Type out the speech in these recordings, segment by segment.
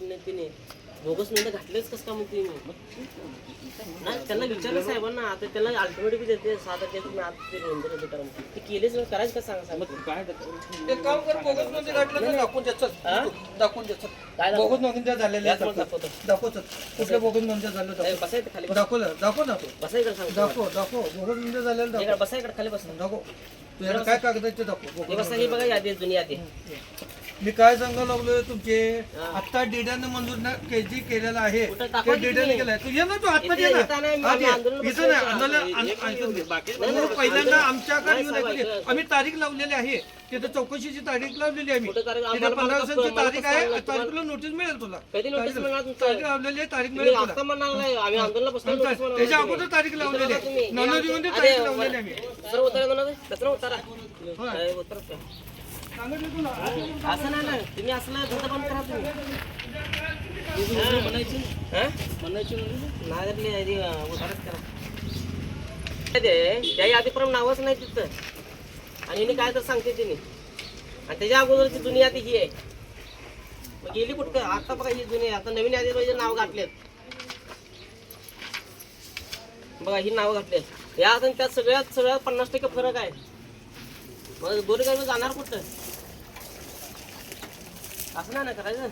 तिने बोगस नोंद घातलेच कसं का म्हणते नाही त्यांना विचारलं साहेबांना आता त्याला अल्टिमेटिव्ह देते 6 तारखेला तुम्ही आज ते नोंद रद्द करा ते केलेच नाही करायचं का सांगा साहेब काय ते काम कर बोगस नोंदी घातलं तर दाखवून द्यायचं काय बोगस नोंदी झालेल्या दाखवतो कुठल्या बोगस नोंदी झालं बसायचं खाली दाखव ना तू बसायकडे सांग दाखव बोगस नोंदी झालेल्या बसायकडे खाली बस दाखव तुझ्याला काय कागद आहे ते दाखव बसा हे बघा यादी जुनी यादी मी काय सांगायला लागलोय तुमचे आता डेटाने मंजूर केजी केलेला आहे ते डेटाने केलाय तू ये ना तू आतमध्ये इथं नाही पहिल्यांदा आमच्याकडे येऊन आम्ही तारीख लावलेली आहे तिथे चौकशीची तारीख लावलेली आहे तिथे 15 दिवसांची तारीख आहे तारीखला नोटीस मिळेल तुला तारीख लावलेली आहे तारीख मिळेल तुला त्याच्या अगोदर तारीख लावलेली आहे नोंदणी तारीख लावलेली आहे असं नाही ना तुम्ही असलं धंदा बंद करा तुम्ही त्या यादीप्रमाणे नावच नाही तिथं आणि काय तर सांगते तिने आणि त्याच्या अगोदरची जुनी यादी ही आहे मग गेली कुठं आता बघा ही जुनी आता नवीन यादी नाव घातलेत बघा ही नाव घातलेत या आता त्यात सगळ्यात 50% फरक आहे मग गोरेगाव जाणार कुठं असं नाही ना करायचं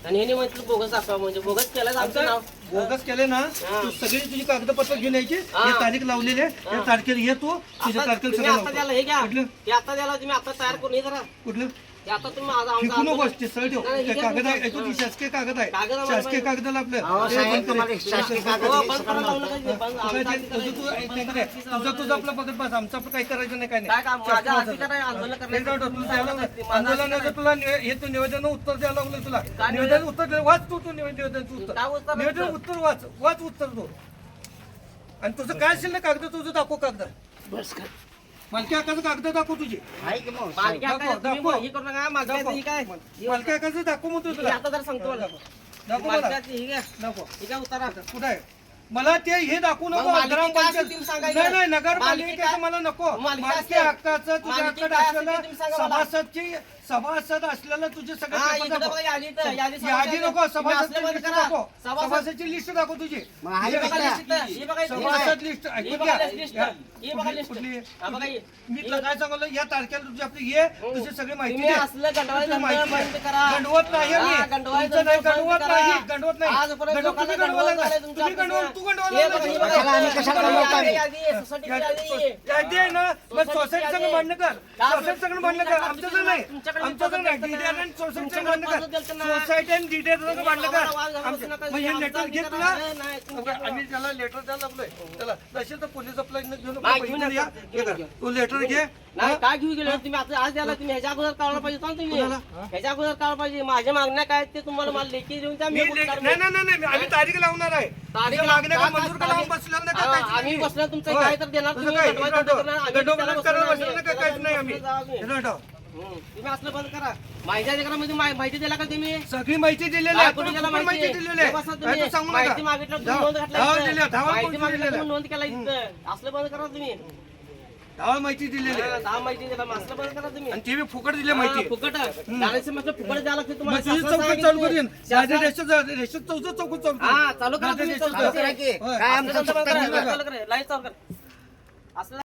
आणि हे म्हटलं बोगस दाखवा म्हणजे बोगस केला आमचं नाव बोगस केले ना तू सगळी तुझी कागदपत्र घेऊन यायची हे तारीख लावलेली आहे त्या तारखेला ये तू तुझ्या तारखेला सगळं आता द्याला हे घ्या ते आता द्याला तुम्ही आता तयार करून हे करा कुठलं ते आता तुम्ही शिकू नको सळ ठेव ते कागद आहे तो शासकीय कागद आहे शासकीय कागदाला तुझं आपलं बघत बस आमचं काही करायचं नाही काय नाही आंदोलनाचं तुला हे तू निवेदन उत्तर द्यायला लागलं तुला निवेदन उत्तर वाच तू निवेदनचं उत्तर निवेदन उत्तर वाच उत्तर तू आणि तुझं काय असेल ना कागद तुझं दाखव कागद बस मालकी हक्काचं कागद दाखव तुझे मालकी हक्काचं दाखव मग तुझं आता जर सांगतो उतारा कुठं आहे मला ते हे दाखवू नको नाही नगरपालिकेचं मला नको मालकी हक्काचं तुझ्याकडे असलेलं सभासद असलेलं तुझे सगळे यादी नको सभासदची लिस्ट दाखव तुझी सभासद लिस्ट मी तुला काय सांगलो या तारखेला तुझी आपली ये तुझी सगळी माहिती गंडवत नाही तुम्ही सोसायटी संघ भांडण कर सोसायटी संघ भांडण कर आमचं नाही सोसायटी आणि डीटेल भांडण कर हे लेटर घे तुला आम्ही त्याला लेटर द्यायला लागलोय त्याला तसे तर पोलीस आपलं घेऊन तू लेटर घे काय घेऊ गेलो तुम्ही आता आज द्याला तुम्ही ह्याच्या अगोदर काढला पाहिजे तुम्ही ह्याच्या अगोदर काढला पाहिजे माझ्या मागण्या काय ते तुम्हाला मला लेखी देऊन द्या नाही आम्ही तारीख लावणार आहे तारीख मागण्या मंजूर करा आम्ही बसला तुमचं काय तर देणार तुम्ही असलं बंद करा माझ्या अधिकारामध्ये माहिती दिला का तुम्ही सगळी माहिती दिलेली आहे माहिती मागितलं नोंद केला इथं असलं बंद करा तुम्ही माहिती दिलेली माहिती दिला असलं बंद करा तुम्ही आणि ते फुकट दिले माहिती फुकट म्हटलं फुकट द्यायला लागते तुम्हाला चौकट चालू करीन चौकट चालू करा लाईट चालू करा असलं